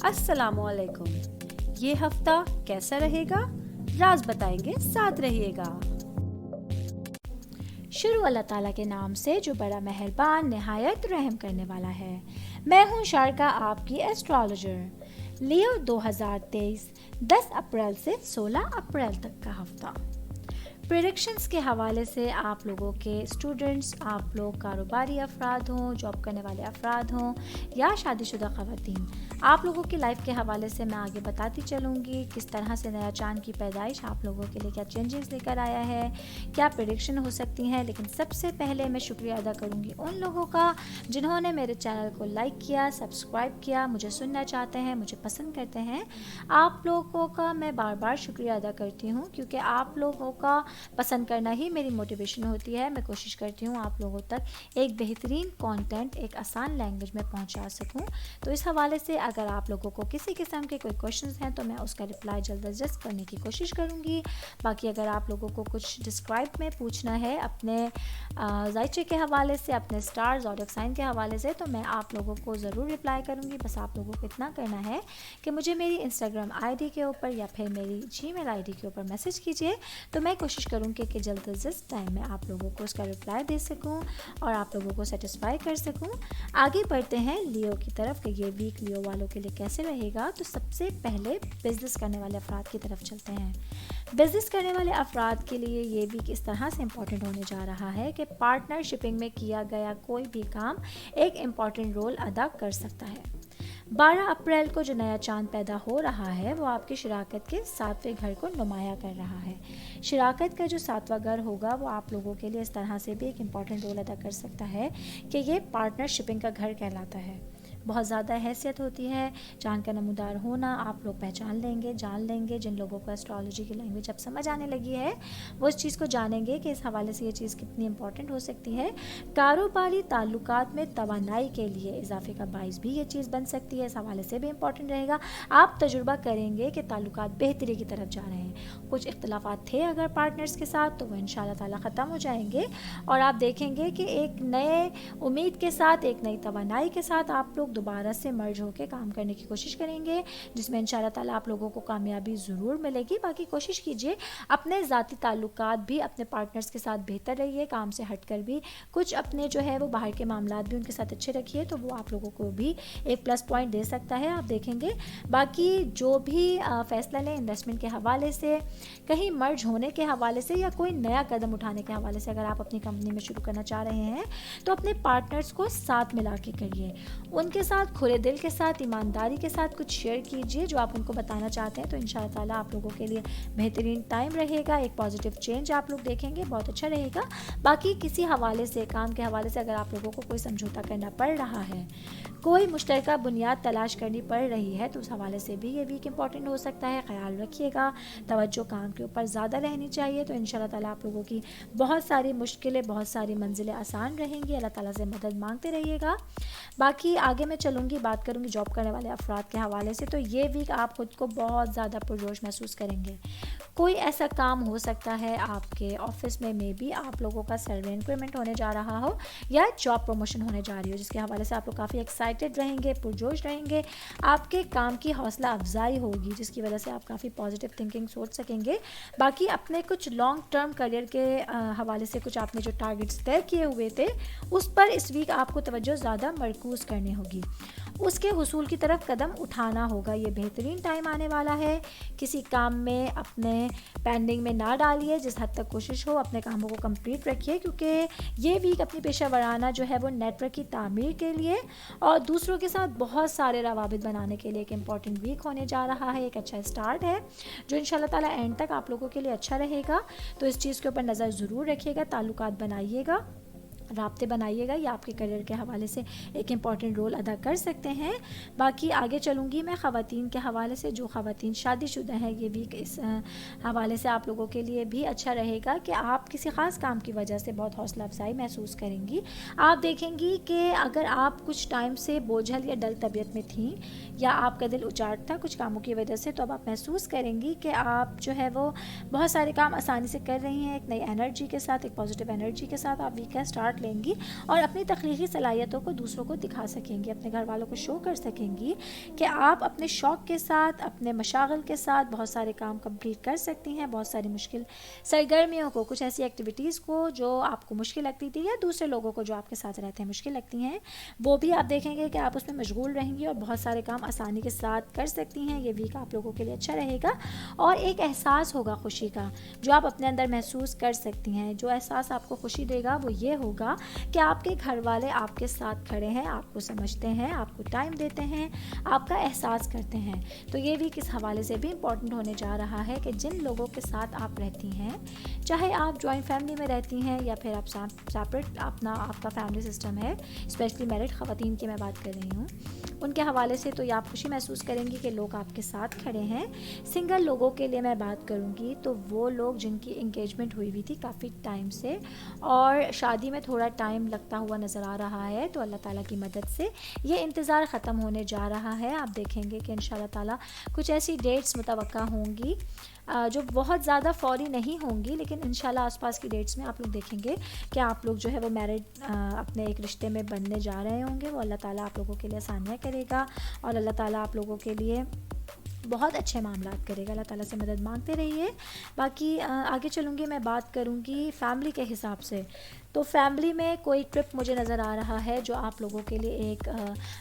السلام علیکم. یہ ہفتہ کیسا رہے گا؟ راز بتائیں گے، ساتھ رہیے گا. شروع اللہ تعالیٰ کے نام سے جو بڑا مہربان نہایت رحم کرنے والا ہے. میں ہوں شارکا، آپ کی ایسٹرالوجر. لیو 2023 10 اپریل سے 16 اپریل تک کا ہفتہ. پریڈکشنز کے حوالے سے آپ لوگوں کے اسٹوڈنٹس، آپ لوگ کاروباری افراد ہوں، جاب کرنے والے افراد ہوں یا شادی شدہ خواتین، آپ لوگوں کی لائف کے حوالے سے میں آگے بتاتی چلوں گی کس طرح سے نیا چاند کی پیدائش آپ لوگوں کے لیے کیا چینجز لے کر آیا ہے، کیا پریڈکشن ہو سکتی ہیں. لیکن سب سے پہلے میں شکریہ ادا کروں گی ان لوگوں کا جنہوں نے میرے چینل کو لائک کیا، سبسکرائب کیا، مجھے سننا چاہتے ہیں، مجھے پسند کرتے ہیں. آپ لوگوں کا میں بار بار شکریہ ادا کرتی ہوں کیونکہ آپ لوگوں کا پسند کرنا ہی میری موٹیویشن ہوتی ہے. میں کوشش کرتی ہوں آپ لوگوں تک ایک بہترین کانٹینٹ ایک آسان لینگویج میں پہنچا سکوں. تو اس حوالے سے اگر آپ لوگوں کو کسی قسم کے کوئی کوشچنز ہیں تو میں اس کا رپلائی جلد از جلد کرنے کی کوشش کروں گی. باقی اگر آپ لوگوں کو کچھ ڈسکرائب میں پوچھنا ہے اپنے ذائچے کے حوالے سے، اپنے اسٹارز اور سائن کے حوالے سے، تو میں آپ لوگوں کو ضرور رپلائی کروں گی. بس آپ لوگوں کو اتنا کرنا ہے کہ مجھے میری انسٹاگرام آئی ڈی کے اوپر یا پھر میری جی میل آئی ڈی کے اوپر میسج کیجیے. تو میں کوشش کروں کہ جلد از جلد ٹائم میں آپ لوگوں کو اس کا رپلائی دے سکوں اور آپ لوگوں کو سیٹسفائی کر سکوں. آگے بڑھتے ہیں لیو کی طرف کہ یہ ویک لیو والوں کے لیے کیسے رہے گا. تو سب سے پہلے بزنس کرنے والے افراد کی طرف چلتے ہیں. بزنس کرنے والے افراد کے لیے یہ ویک اس طرح سے امپورٹنٹ ہونے جا رہا ہے کہ پارٹنر شپنگ میں کیا گیا کوئی بھی کام ایک امپورٹنٹ رول ادا کر سکتا ہے. 12 اپریل کو جو نیا چاند پیدا ہو رہا ہے وہ آپ کی شراکت کے 7ویں گھر کو نمایاں کر رہا ہے. شراکت کا جو 7واں گھر ہوگا وہ آپ لوگوں کے لیے اس طرح سے بھی ایک امپورٹنٹ رول ادا کر سکتا ہے کہ یہ پارٹنر شپنگ کا گھر کہلاتا ہے. بہت زیادہ حیثیت ہوتی ہے. چاند کا نمودار ہونا آپ لوگ پہچان لیں گے، جان لیں گے. جن لوگوں کو ایسٹرالوجی کی لینگویج اب سمجھ آنے لگی ہے وہ اس چیز کو جانیں گے کہ اس حوالے سے یہ چیز کتنی امپورٹنٹ ہو سکتی ہے. کاروباری تعلقات میں توانائی کے لیے اضافے کا باعث بھی یہ چیز بن سکتی ہے. اس حوالے سے بھی امپورٹنٹ رہے گا. آپ تجربہ کریں گے کہ تعلقات بہتری کی طرف جا رہے ہیں. کچھ اختلافات تھے اگر پارٹنرز کے ساتھ تو وہ انشاءاللہ تعالیٰ ختم ہو جائیں گے اور آپ دیکھیں گے کہ ایک نئے امید کے ساتھ، ایک نئی توانائی کے ساتھ آپ لوگ دوبارہ سے مرج ہو کے کام کرنے کی کوشش کریں گے جس میں انشاءاللہ تعالیٰ آپ لوگوں کو کامیابی ضرور ملے گی. باقی کوشش کیجئے اپنے ذاتی تعلقات بھی اپنے پارٹنرز کے ساتھ بہتر رہیے، کام سے ہٹ کر بھی کچھ اپنے جو ہے وہ باہر کے معاملات بھی ان کے ساتھ اچھے رکھیے تو وہ آپ لوگوں کو بھی ایک پلس پوائنٹ دے سکتا ہے. آپ دیکھیں گے باقی جو بھی فیصلہ لیں انویسٹمنٹ کے حوالے سے، کہیں مرج ہونے کے حوالے سے یا کوئی نیا قدم اٹھانے کے حوالے سے، اگر آپ اپنی کمپنی میں شروع کرنا چاہ رہے ہیں تو اپنے پارٹنرز کو ساتھ ملا کے کریے. ان کے ساتھ کھلے دل کے ساتھ، ایمانداری کے ساتھ کچھ شیئر کیجئے جو آپ ان کو بتانا چاہتے ہیں. تو انشاءاللہ تعالیٰ آپ لوگوں کے لیے بہترین ٹائم رہے گا. ایک پازیٹیو چینج آپ لوگ دیکھیں گے، بہت اچھا رہے گا. باقی کسی حوالے سے، کام کے حوالے سے اگر آپ لوگوں کو کوئی سمجھوتا کرنا پڑ رہا ہے، کوئی مشترکہ بنیاد تلاش کرنی پڑ رہی ہے، تو اس حوالے سے بھی یہ ویک امپورٹنٹ ہو سکتا ہے. خیال رکھیے گا، توجہ کام کے اوپر زیادہ رہنی چاہیے. تو انشاءاللہ تعالیٰ آپ لوگوں کی بہت ساری مشکلیں، بہت ساری منزلیں آسان رہیں گی. اللہ تعالیٰ سے مدد مانگتے رہیے گا. باقی آگے میں چلوں گی، بات کروں گی جاب کرنے والے افراد کے حوالے سے. تو یہ ویک آپ خود کو بہت زیادہ پرجوش محسوس کریں گے. کوئی ایسا کام ہو سکتا ہے آپ کے آفس میں بھی آپ لوگوں کا سیلری انکریمنٹ ہونے جا رہا ہو یا جاب پروموشن ہونے جا رہی ہو، جس کے حوالے سے آپ لوگ کافی ایکسائٹیڈ رہیں گے، پرجوش رہیں گے. آپ کے کام کی حوصلہ افزائی ہوگی جس کی وجہ سے آپ کافی پازیٹیو تھنکنگ سوچ سکیں گے. باقی اپنے کچھ لانگ ٹرم کریئر کے حوالے سے کچھ آپ نے جو ٹارگٹس طے کیے ہوئے تھے اس پر اس ویک آپ کو توجہ زیادہ مرکوز کرنی ہوگی، اس کے حصول کی طرف قدم اٹھانا ہوگا. یہ بہترین ٹائم آنے والا ہے. کسی کام میں اپنے پینڈنگ میں نہ ڈالیے. جس حد تک کوشش ہو اپنے کاموں کو کمپلیٹ رکھیے کیونکہ یہ ویک اپنی پیشہ ورانہ جو ہے وہ نیٹ ورک کی تعمیر کے لیے اور دوسروں کے ساتھ بہت سارے روابط بنانے کے لیے ایک امپورٹنٹ ویک ہونے جا رہا ہے. ایک اچھا اسٹارٹ ہے جو انشاءاللہ تعالیٰ اینڈ تک آپ لوگوں کے لیے اچھا رہے گا. تو اس چیز کے اوپر نظر ضرور رکھیے گا. تعلقات بنائیے گا، رابطے بنائیے گا. یہ آپ کے کریئر کے حوالے سے ایک امپورٹنٹ رول ادا کر سکتے ہیں. باقی آگے چلوں گی میں خواتین کے حوالے سے. جو خواتین شادی شدہ ہیں یہ ویک اس حوالے سے آپ لوگوں کے لیے بھی اچھا رہے گا کہ آپ کسی خاص کام کی وجہ سے بہت حوصلہ افزائی محسوس کریں گی. آپ دیکھیں گی کہ اگر آپ کچھ ٹائم سے بوجھل یا ڈل طبیعت میں تھیں یا آپ کا دل اچاٹ تھا کچھ کاموں کی وجہ سے، تو اب آپ محسوس کریں گی کہ آپ جو ہے وہ بہت سارے کام آسانی سے کر رہی ہیں. ایک نئی انرجی کے ساتھ، ایک پازیٹیو انرجی کے ساتھ آپ ویک کا اسٹارٹ سبق لیں گی اور اپنی تخلیقی صلاحیتوں کو دوسروں کو دکھا سکیں گی، اپنے گھر والوں کو شو کر سکیں گی کہ آپ اپنے شوق کے ساتھ، اپنے مشاغل کے ساتھ بہت سارے کام کمپلیٹ کر سکتی ہیں، بہت ساری مشکل سرگرمیوں کو، کچھ ایسی ایکٹیویٹیز کو جو آپ کو مشکل لگتی تھی یا دوسرے لوگوں کو جو آپ کے ساتھ رہتے ہیں مشکل لگتی ہیں، وہ بھی آپ دیکھیں گے کہ آپ اس میں مشغول رہیں گی اور بہت سارے کام آسانی کے ساتھ کر سکتی ہیں۔ یہ ویک آپ لوگوں کے لیے اچھا رہے گا اور ایک احساس ہوگا خوشی کا جو آپ اپنے اندر محسوس کر سکتی ہیں۔ جو احساس آپ کو خوشی دے گا وہ یہ ہوگا کہ آپ کے گھر والے آپ کے ساتھ کھڑے ہیں، آپ کو سمجھتے ہیں، آپ کو ٹائم دیتے ہیں، آپ کا احساس کرتے ہیں۔ تو یہ ویک اس حوالے سے بھی امپورٹنٹ ہونے جا رہا ہے کہ جن لوگوں کے ساتھ آپ رہتی ہیں، چاہے آپ جوائنٹ فیملی میں رہتی ہیں یا پھر آپ سیپریٹ آپ کا فیملی سسٹم ہے، اسپیشلی میرڈ خواتین کی میں بات کر رہی ہوں، ان کے حوالے سے تو یہ آپ خوشی محسوس کریں گی کہ لوگ آپ کے ساتھ کھڑے ہیں۔ سنگل لوگوں کے لیے میں بات کروں گی تو وہ لوگ جن کی انگیجمنٹ ہوئی ہوئی تھی کافی ٹائم سے اور شادی میں تھوڑا ٹائم لگتا ہوا نظر آ رہا ہے، تو اللہ تعالیٰ کی مدد سے یہ انتظار ختم ہونے جا رہا ہے۔ آپ دیکھیں گے کہ انشاءاللہ تعالیٰ کچھ ایسی ڈیٹس متوقع ہوں گی جو بہت زیادہ فوری نہیں ہوں گی، لیکن انشاءاللہ آس پاس کی ڈیٹس میں آپ لوگ دیکھیں گے کہ آپ لوگ جو ہے وہ میرڈ اپنے ایک رشتے میں بننے جا رہے ہوں گے۔ وہ اللہ تعالیٰ آپ لوگوں کے لیے آسانیاں کرے گا اور اللہ تعالیٰ آپ لوگوں کے لیے بہت اچھے معاملات کرے گا۔ اللہ تعالیٰ سے مدد مانگتے رہیے۔ باقی آگے چلوں گی، میں بات کروں گی فیملی کے حساب سے۔ تو فیملی میں کوئی ٹرپ مجھے نظر آ رہا ہے جو آپ لوگوں کے لیے ایک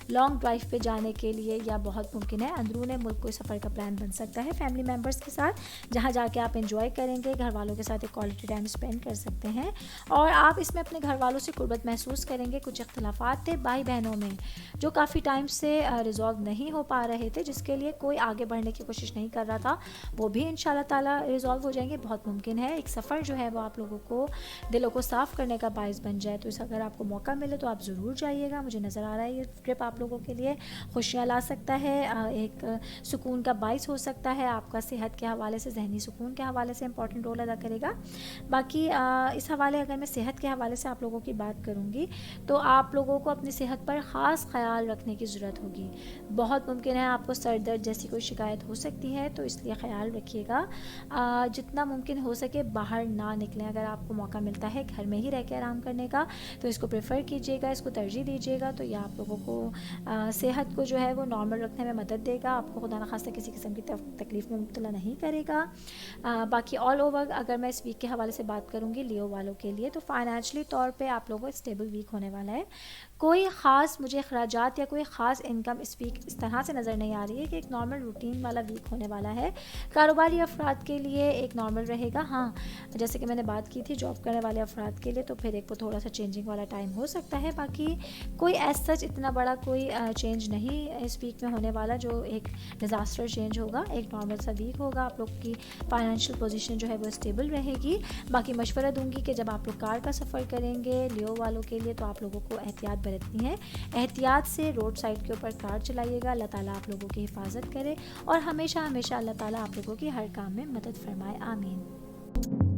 لانگ ڈرائیو پہ جانے کے لیے یا بہت ممکن ہے اندرون ملک کوئی سفر کا پلان بن سکتا ہے فیملی ممبرس کے ساتھ، جہاں جا کے آپ انجوائے کریں گے، گھر والوں کے ساتھ ایک کوالٹی ٹائم اسپینڈ کر سکتے ہیں اور آپ اس میں اپنے گھر والوں سے قربت محسوس کریں گے۔ کچھ اختلافات تھے بھائی بہنوں میں جو کافی ٹائم سے ریزالو نہیں ہو پا رہے تھے، جس کے لیے کوئی آگے بڑھنے کی کوشش نہیں کر رہا تھا، وہ بھی انشاءاللہ تعالیٰ ریزالو ہو جائیں گے۔ بہت ممکن ہے ایک سفر جو ہے وہ آپ لوگوں کو دلوں کو صاف کرنے کا باعث بن جائے، تو اس اگر آپ کو موقع ملے تو آپ ضرور جائیے گا۔ مجھے نظر آ رہا ہے یہ ٹرپ آپ لوگوں کے لیے خوشیاں لا سکتا ہے، ایک سکون کا باعث ہو سکتا ہے، آپ کا صحت کے حوالے سے، ذہنی سکون کے حوالے سے امپورٹنٹ رول ادا کرے گا۔ باقی اس حوالے اگر میں صحت کے حوالے سے آپ لوگوں کی بات کروں گی تو آپ لوگوں کو اپنی صحت پر خاص خیال رکھنے کی ضرورت ہوگی۔ بہت ممکن ہے آپ کو سر درد جیسی کوئی شکایت ہو سکتی ہے، تو اس لیے خیال رکھیے گا، جتنا ممکن ہو سکے باہر نہ نکلیں۔ اگر آپ کو موقع ملتا ہے گھر میں ہی رہ کے آرام کرنے کا تو اس کو پریفر کیجیے گا، اس کو ترجیح دیجیے گا، تو یہ آپ لوگوں کو صحت کو جو ہے وہ نارمل رکھنے میں مدد دے گا، آپ کو خدا نخواستہ کسی قسم کی تکلیف میں مبتلا نہیں کرے گا۔ باقی آل اوور اگر میں اس ویک کے حوالے سے بات کروں گی لیو والوں کے لیے، تو فائنینشلی طور پہ آپ لوگوں کو اسٹیبل ویک ہونے والا ہے۔ کوئی خاص مجھے اخراجات یا کوئی خاص انکم اس ویک اس طرح سے نظر نہیں آ رہی ہے کہ ایک نارمل روٹین والا ویک ہونے والا ہے۔ کاروباری افراد کے لیے ایک نارمل رہے گا، ہاں جیسے کہ میں نے بات کی تھی جاب کرنے والے افراد کے لیے تو پھر ایک وہ تھوڑا سا چینجنگ والا ٹائم ہو سکتا ہے۔ باقی کوئی ایز سچ اتنا بڑا کوئی چینج نہیں اس ویک میں ہونے والا جو ایک ڈیزاسٹر چینج ہوگا، ایک نارمل سا ویک ہوگا۔ آپ لوگ کی فائنینشیل پوزیشن جو ہے وہ اسٹیبل رہے گی۔ باقی مشورہ دوں گی کہ جب آپ لوگ کار کا سفر کریں گے لیو والوں کے لیے تو آپ لوگوں کو احتیاط برتنی ہے، احتیاط سے روڈ سائڈ کے اوپر کار چلائیے گا۔ اللہ تعالیٰ آپ لوگوں کی حفاظت کرے اور ہمیشہ ہمیشہ اللہ تعالیٰ آپ لوگوں کی ہر کام میں مدد فرمائے، آمین۔